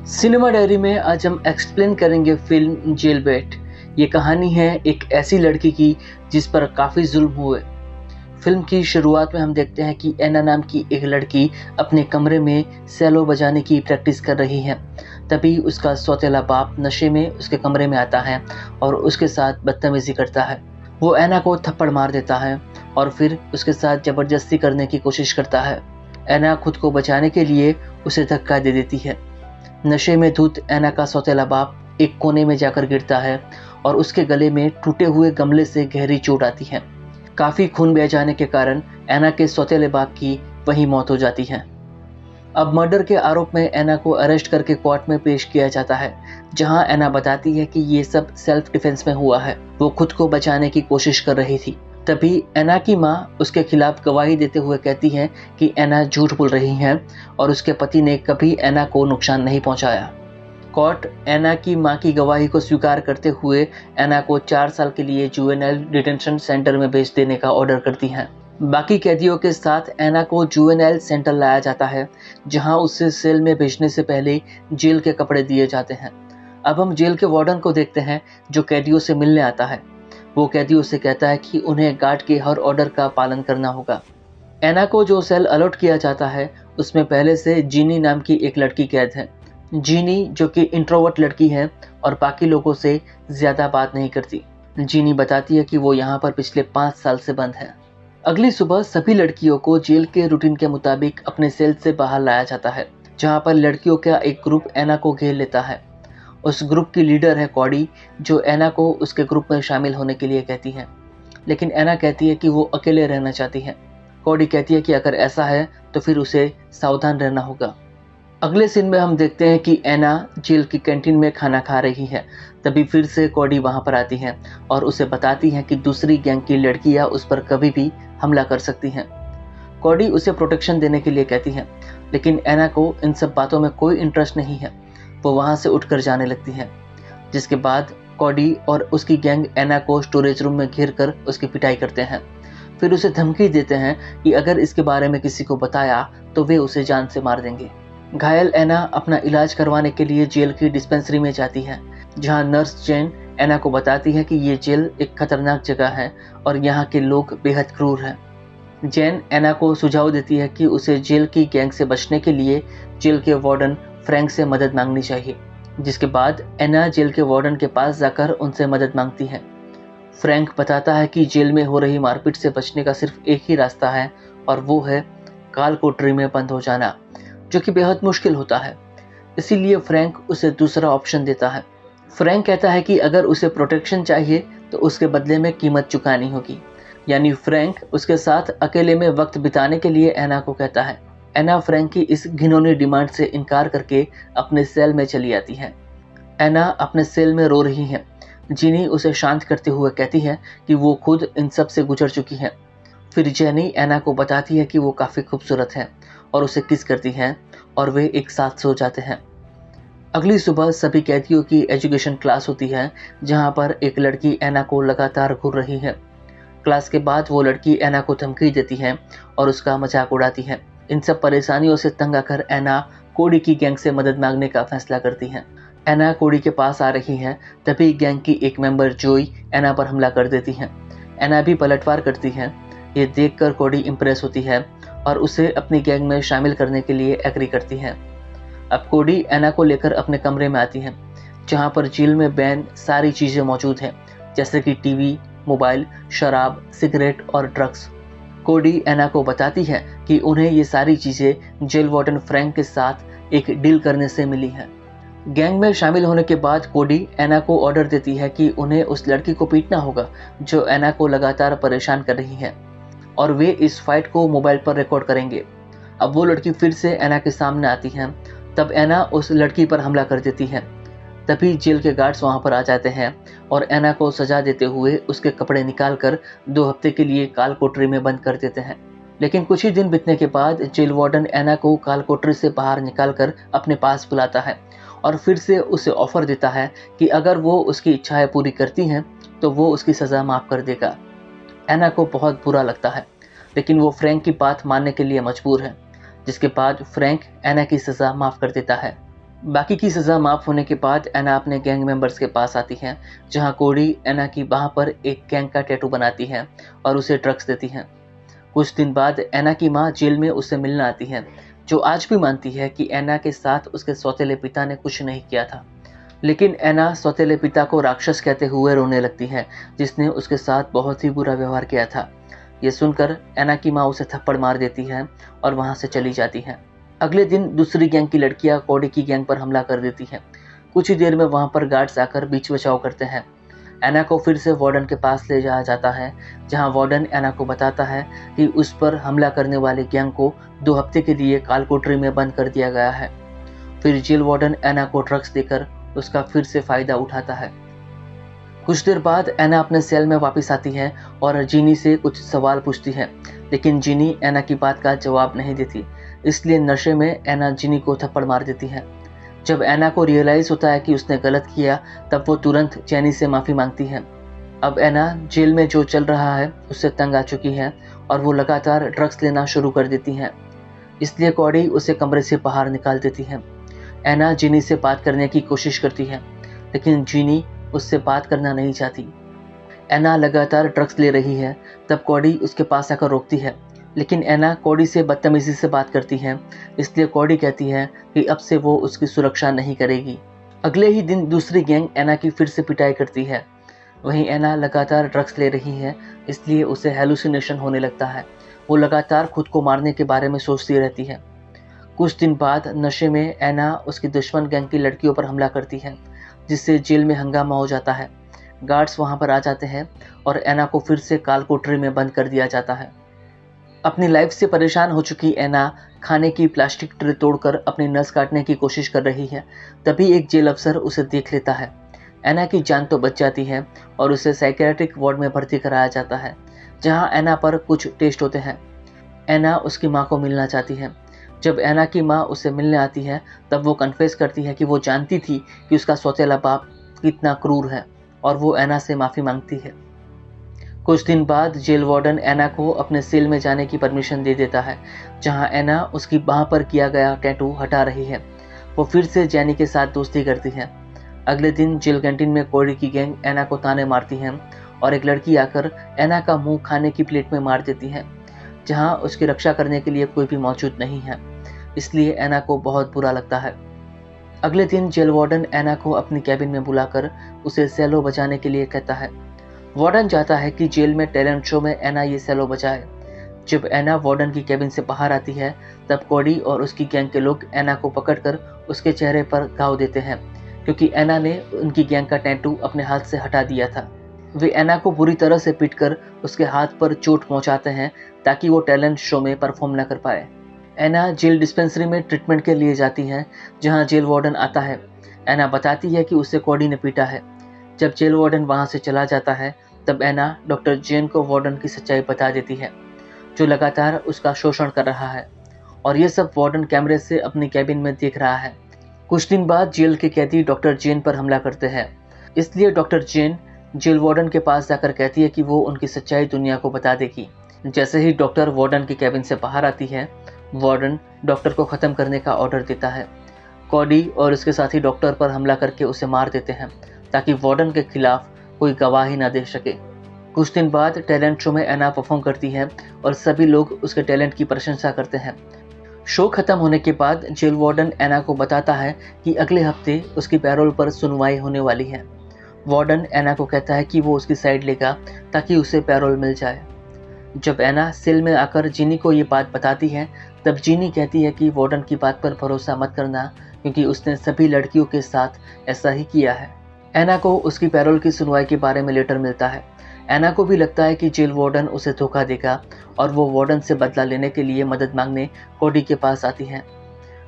Cinema diary में आज हम एक्सप्लेन करेंगे फिल्म जेलबेट। ये कहानी है एक ऐसी लड़की की जिस पर काफ़ी जुल्म हुए। फिल्म की शुरुआत में हम देखते हैं कि एना नाम की एक लड़की अपने कमरे में सेलो बजाने की प्रैक्टिस कर रही है। तभी उसका सौतेला बाप नशे में उसके कमरे में आता है और उसके साथ बदतमीजी करता है। वो एना को थप्पड़ मार देता है और फिर उसके साथ ज़बरदस्ती करने की कोशिश करता है। एना खुद को बचाने के लिए उसे धक्का दे देती है। नशे में धुत एना का सौतेला बाप एक कोने में जाकर गिरता है और उसके गले में टूटे हुए गमले से गहरी चोट आती है। काफ़ी खून बह जाने के कारण एना के सौतेले बाप की वहीं मौत हो जाती है। अब मर्डर के आरोप में एना को अरेस्ट करके कोर्ट में पेश किया जाता है, जहां एना बताती है कि ये सब सेल्फ डिफेंस में हुआ है। वो खुद को बचाने की कोशिश कर रही थी। तभी एना की मां उसके खिलाफ गवाही देते हुए कहती है कि एना झूठ बोल रही है और उसके पति ने कभी एना को नुकसान नहीं पहुंचाया। कोर्ट एना की मां की गवाही को स्वीकार करते हुए एना को 4 साल के लिए जुवेनाइल डिटेंशन सेंटर में भेज देने का ऑर्डर करती है। बाकी कैदियों के साथ एना को जुवेनाइल सेंटर लाया जाता है, जहां उसे सेल में भेजने से पहले जेल के कपड़े दिए जाते हैं। अब हम जेल के वार्डन को देखते हैं, जो कैदियों से मिलने आता है। वो कैदियों से कहता है कि उन्हें गार्ड के हर ऑर्डर का पालन करना होगा। एना को जो सेल अलॉट किया जाता है, उसमें पहले से जीनी नाम की एक लड़की कैद है। जीनी जो कि इंट्रोवर्ट लड़की है और बाकी लोगों से ज़्यादा बात नहीं करती। जीनी बताती है कि वो यहाँ पर पिछले 5 साल से बंद है। अगली सुबह सभी लड़कियों को जेल के रूटीन के मुताबिक अपने सेल से बाहर लाया जाता है, जहाँ पर लड़कियों का एक ग्रुप एना को घेर लेता है। उस ग्रुप की लीडर है कॉडी, जो एना को उसके ग्रुप में शामिल होने के लिए कहती है, लेकिन एना कहती है कि वो अकेले रहना चाहती है। कॉडी कहती है कि अगर ऐसा है तो फिर उसे सावधान रहना होगा। अगले सीन में हम देखते हैं कि एना जेल की कैंटीन में खाना खा रही है। तभी फिर से कॉडी वहां पर आती है और उसे बताती है कि दूसरी गैंग की लड़कियां उस पर कभी भी हमला कर सकती हैं। कॉडी उसे प्रोटेक्शन देने के लिए कहती है, लेकिन एना को इन सब बातों में कोई इंटरेस्ट नहीं है। वो वहां से उठकर जाने लगती है, जिसके बाद कॉडी और उसकी गैंग एना को स्टोरेज रूम में घेर कर उसकी पिटाई करते हैं। फिर उसे धमकी देते हैं कि अगर इसके बारे में किसी को बताया तो वे उसे जान से मार देंगे। घायल एना अपना इलाज करवाने के लिए जेल की डिस्पेंसरी में जाती है, जहां नर्स जेन एना को बताती है कि ये जेल एक खतरनाक जगह है और यहाँ के लोग बेहद क्रूर हैं। जेन एना को सुझाव देती है कि उसे जेल की गैंग से बचने के लिए जेल के वार्डन फ्रैंक से मदद मांगनी चाहिए, जिसके बाद एना जेल के वार्डन के पास जाकर उनसे मदद मांगती है। फ्रैंक बताता है कि जेल में हो रही मारपीट से बचने का सिर्फ एक ही रास्ता है और वो है काल कोठरी में बंद हो जाना, जो कि बेहद मुश्किल होता है। इसीलिए फ्रैंक उसे दूसरा ऑप्शन देता है। फ्रैंक कहता है कि अगर उसे प्रोटेक्शन चाहिए तो उसके बदले में कीमत चुकानी होगी। यानी फ्रैंक उसके साथ अकेले में वक्त बिताने के लिए एना को कहता है। एना फ्रैंक की इस घिनौनी डिमांड से इनकार करके अपने सेल में चली आती है। एना अपने सेल में रो रही है। जीनी उसे शांत करते हुए कहती है कि वो खुद इन सब से गुजर चुकी है। फिर जेनी एना को बताती है कि वो काफ़ी खूबसूरत है और उसे किस करती है और वे एक साथ सो जाते हैं। अगली सुबह सभी कैदियों की एजुकेशन क्लास होती है, जहां पर एक लड़की एना को लगातार घूर रही है। क्लास के बाद वो लड़की एना को धमकी देती है और उसका मजाक उड़ाती है। इन सब परेशानियों से तंग आकर एना कोडी की गैंग से मदद मांगने का फैसला करती है। एना कोडी के पास आ रही है, तभी गैंग की एक मेंबर जोई एना पर हमला कर देती है। एना भी पलटवार करती है। ये देखकर कोडी इम्प्रेस होती है और उसे अपनी गैंग में शामिल करने के लिए एग्री करती है। अब कोडी एना को लेकर अपने कमरे में आती है, जहां पर जेल में बैन सारी चीज़ें मौजूद हैं, जैसे कि टीवी, मोबाइल, शराब, सिगरेट और ड्रग्स। कोडी एना को बताती है कि उन्हें ये सारी चीज़ें जेल वार्डन फ्रैंक के साथ एक डील करने से मिली हैं। गैंग में शामिल होने के बाद कोडी एना को ऑर्डर देती है कि उन्हें उस लड़की को पीटना होगा जो एना को लगातार परेशान कर रही है, और वे इस फाइट को मोबाइल पर रिकॉर्ड करेंगे। अब वो लड़की फिर से एना के सामने आती है। तब एना उस लड़की पर हमला कर देती है। तभी जेल के गार्ड्स वहां पर आ जाते हैं और एना को सजा देते हुए उसके कपड़े निकालकर 2 हफ्ते के लिए काल कोठरी में बंद कर देते हैं। लेकिन कुछ ही दिन बीतने के बाद जेल वार्डन एना को काल कोठरी से बाहर निकालकर अपने पास बुलाता है और फिर से उसे ऑफर देता है कि अगर वो उसकी इच्छाएं पूरी करती हैं तो वो उसकी सज़ा माफ़ कर देगा। एना को बहुत बुरा लगता है, लेकिन वो फ्रैंक की बात मानने के लिए मजबूर है, जिसके बाद फ्रैंक एना की सज़ा माफ़ कर देता है। बाकी की सज़ा माफ़ होने के बाद एना अपने गैंग मेंबर्स के पास आती है, जहां कोडी एना की बाह पर एक गैंग का टैटू बनाती है और उसे ड्रग्स देती है। कुछ दिन बाद एना की माँ जेल में उससे मिलने आती है, जो आज भी मानती है कि एना के साथ उसके सौतेले पिता ने कुछ नहीं किया था। लेकिन एना सौतेले पिता को राक्षस कहते हुए रोने लगती है, जिसने उसके साथ बहुत ही बुरा व्यवहार किया था। ये सुनकर एना की माँ उसे थप्पड़ मार देती है और वहाँ से चली जाती है। अगले दिन दूसरी गैंग की लड़कियां कोडी की गैंग पर हमला कर देती हैं। कुछ ही देर में वहां पर गार्ड्स आकर बीच बचाव करते हैं। एना को फिर से वार्डन के पास ले जाया जाता है, जहां वार्डन एना को बताता है कि उस पर हमला करने वाले गैंग को 2 हफ्ते के लिए कालकोठरी में बंद कर दिया गया है। फिर जेल वार्डन एना को ड्रग्स देकर उसका फिर से फायदा उठाता है। कुछ देर बाद एना अपने सेल में वापस आती है और जीनी से कुछ सवाल पूछती है, लेकिन जीनी एना की बात का जवाब नहीं देती। इसलिए नशे में एना जीनी को थप्पड़ मार देती है। जब एना को रियलाइज होता है कि उसने गलत किया, तब वो तुरंत जेनी से माफ़ी मांगती है। अब एना जेल में जो चल रहा है उससे तंग आ चुकी है और वो लगातार ड्रग्स लेना शुरू कर देती है। इसलिए कोडी उसे कमरे से बाहर निकाल देती है। एना जीनी से बात करने की कोशिश करती है, लेकिन जीनी उससे बात करना नहीं चाहती। एना लगातार ड्रग्स ले रही है, तब कोडी उसके पास आकर रोकती है, लेकिन एना कोडी से बदतमीजी से बात करती है। इसलिए कोडी कहती है कि अब से वो उसकी सुरक्षा नहीं करेगी। अगले ही दिन दूसरी गैंग एना की फिर से पिटाई करती है। वहीं एना लगातार ड्रग्स ले रही है, इसलिए उसे हेलुसिनेशन होने लगता है। वो लगातार खुद को मारने के बारे में सोचती रहती है। कुछ दिन बाद नशे में एना उसकी दुश्मन गैंग की लड़कियों पर हमला करती है, जिससे जेल में हंगामा हो जाता है। गार्ड्स वहां पर आ जाते हैं और एना को फिर से कालकोठरी में बंद कर दिया जाता है। अपनी लाइफ से परेशान हो चुकी एना खाने की प्लास्टिक ट्रे तोड़कर अपनी नस काटने की कोशिश कर रही है। तभी एक जेल अफसर उसे देख लेता है। एना की जान तो बच जाती है और उसे साइकियाट्रिक वार्ड में भर्ती कराया जाता है, जहां एना पर कुछ टेस्ट होते हैं। एना उसकी माँ को मिलना चाहती है। जब एना की माँ उसे मिलने आती है, तब वो कन्फेस करती है कि वो जानती थी कि उसका सौतेला बाप कितना क्रूर है, और वो एना से माफ़ी मांगती है। कुछ दिन बाद जेल वार्डन एना को अपने सेल में जाने की परमिशन दे देता है, जहां एना उसकी बाह पर किया गया टैटू हटा रही है। वो फिर से जेनी के साथ दोस्ती करती है। अगले दिन जेल कैंटीन में कोडी की गैंग एना को ताने मारती है और एक लड़की आकर एना का मुंह खाने की प्लेट में मार देती है, जहां उसकी रक्षा करने के लिए कोई भी मौजूद नहीं है। इसलिए एना को बहुत बुरा लगता है। अगले दिन जेल वार्डन एना को अपनी कैबिन में बुलाकर उसे सेलो बजाने के लिए कहता है। वार्डन चाहता है कि जेल में टैलेंट शो में एना ये सेलो बजाए। जब एना वार्डन की कैबिन से बाहर आती है, तब कोडी और उसकी गैंग के लोग एना को पकड़कर उसके चेहरे पर घाव देते हैं, क्योंकि एना ने उनकी गैंग का टैटू अपने हाथ से हटा दिया था। वे एना को बुरी तरह से पीटकर उसके हाथ पर चोट पहुंचाते हैं, ताकि वो टैलेंट शो में परफॉर्म न कर पाए। एना जेल डिस्पेंसरी में ट्रीटमेंट के लिए जाती है, जहां जेल वार्डन आता है। एना बताती है कि उसे कोडी ने पीटा है। जब जेल वार्डन वहां से चला जाता है, तब एना डॉक्टर जेन को वार्डन की सच्चाई बता देती है, जो लगातार उसका शोषण कर रहा है, और ये सब वार्डन कैमरे से अपनी कैबिन में देख रहा है। कुछ दिन बाद जेल के कैदी डॉक्टर जेन पर हमला करते हैं। इसलिए डॉक्टर जेन जेल वार्डन के पास जाकर कहती है कि वो उनकी सच्चाई दुनिया को बता देगी। जैसे ही डॉक्टर वार्डन की कैबिन से बाहर आती है, वार्डन डॉक्टर को ख़त्म करने का ऑर्डर देता है। कोडी और उसके साथी डॉक्टर पर हमला करके उसे मार देते हैं, ताकि वार्डन के खिलाफ कोई गवाही न दे सके। कुछ दिन बाद टैलेंट शो में एना परफॉर्म करती है और सभी लोग उसके टैलेंट की प्रशंसा करते हैं। शो खत्म होने के बाद जेल वार्डन एना को बताता है कि अगले हफ्ते उसकी पैरोल पर सुनवाई होने वाली है। वार्डन एना को कहता है कि वो उसकी साइड लेगा, ताकि उसे पैरोल मिल जाए। जब एना सेल में आकर जीनी को ये बात बताती है, तब जीनी कहती है कि वार्डन की बात पर भरोसा मत करना, क्योंकि उसने सभी लड़कियों के साथ ऐसा ही किया है। एना को उसकी पैरोल की सुनवाई के बारे में लेटर मिलता है। एना को भी लगता है कि जेल वार्डन उसे धोखा देगा, और वो वार्डन से बदला लेने के लिए मदद मांगने कोडी के पास आती है।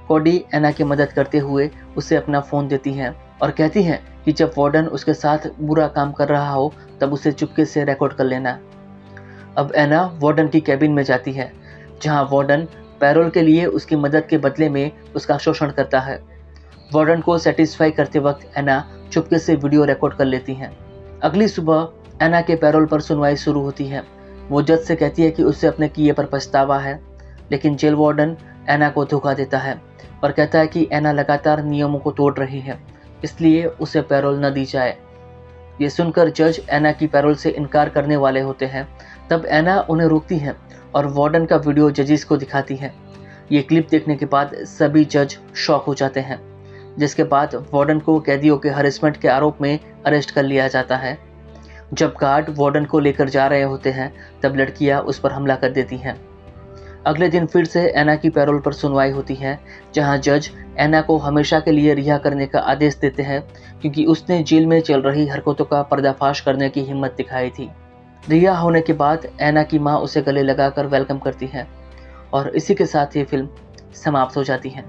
कोडी एना की मदद करते हुए उसे अपना फ़ोन देती है और कहती है कि जब वार्डन उसके साथ बुरा काम कर रहा हो, तब उसे चुपके से रिकॉर्ड कर लेना। अब एना वार्डन की कैबिन में जाती है, जहां वार्डन पैरोल के लिए उसकी मदद के बदले में उसका शोषण करता है। वार्डन को सेटिस्फाई करते वक्त एना चुपके से वीडियो रिकॉर्ड कर लेती हैं। अगली सुबह एना के पैरोल पर सुनवाई शुरू होती है। वो जज से कहती है कि उसे अपने किए पर पछतावा है, लेकिन जेल वार्डन एना को धोखा देता है और कहता है कि एना लगातार नियमों को तोड़ रही है, इसलिए उसे पैरोल न दी जाए। ये सुनकर जज एना की पैरोल से इनकार करने वाले होते हैं। तब एना उन्हें रोकती है और वार्डन का वीडियो जजेस को दिखाती है। ये क्लिप देखने के बाद सभी जज शॉक हो जाते हैं, जिसके बाद वार्डन को कैदियों के हरेसमेंट के आरोप में अरेस्ट कर लिया जाता है। जब गार्ड वार्डन को लेकर जा रहे होते हैं तब लड़कियां उस पर हमला कर देती हैं। अगले दिन फिर से एना की पैरोल पर सुनवाई होती है, जहां जज एना को हमेशा के लिए रिहा करने का आदेश देते हैं क्योंकि उसने जेल में चल रही हरकतों का पर्दाफाश करने की हिम्मत दिखाई थी। रिहा होने के बाद एना की मां उसे गले लगाकर वेलकम करती है और इसी के साथ ये फिल्म समाप्त हो जाती है।